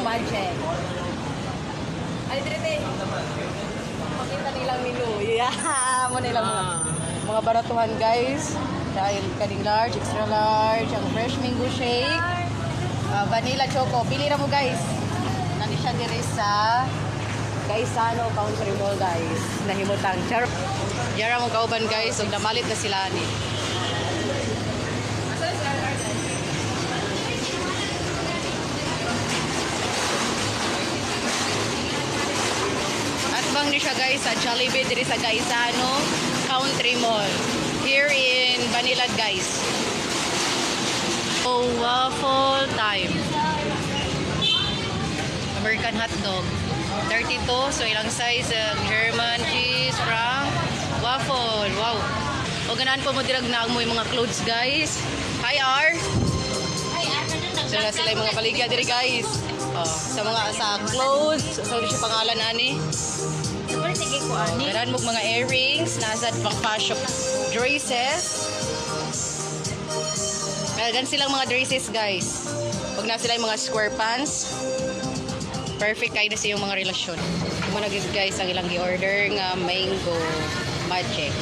Magic. Ay, dire. Pakita nilang menu. Yeah, mo nilang mga baratuhan, guys. Dahil kaning large, extra large, ang fresh mango shake, vanilla choco. Pili na mo, guys. Nani siya dire sa Gaisano Country Mall, guys. Nahimutang. Yara mong kauban, guys. Huwag namalit na sila ni. Bang ni siya, guys, sa Jollibee diri sa Gaisano Country Mall here in Banilad, guys. So, waffle time. American hot dog 32, so ilang size, German cheese, frank, waffle. Wow, o ganahan po mo dirag na mo yung mga clothes, guys. Hi, R. So na sila yung mga baligya diri, guys. Sa mga clothes, so siya pangalan ani. Meron mo mga earrings, nasa pang fashion dresses. Meron silang mga dresses, guys. Pag na sila yung mga square pants, perfect kayo na sa yung mga relasyon. Muna guys ang ilang gi-order nga mango magic.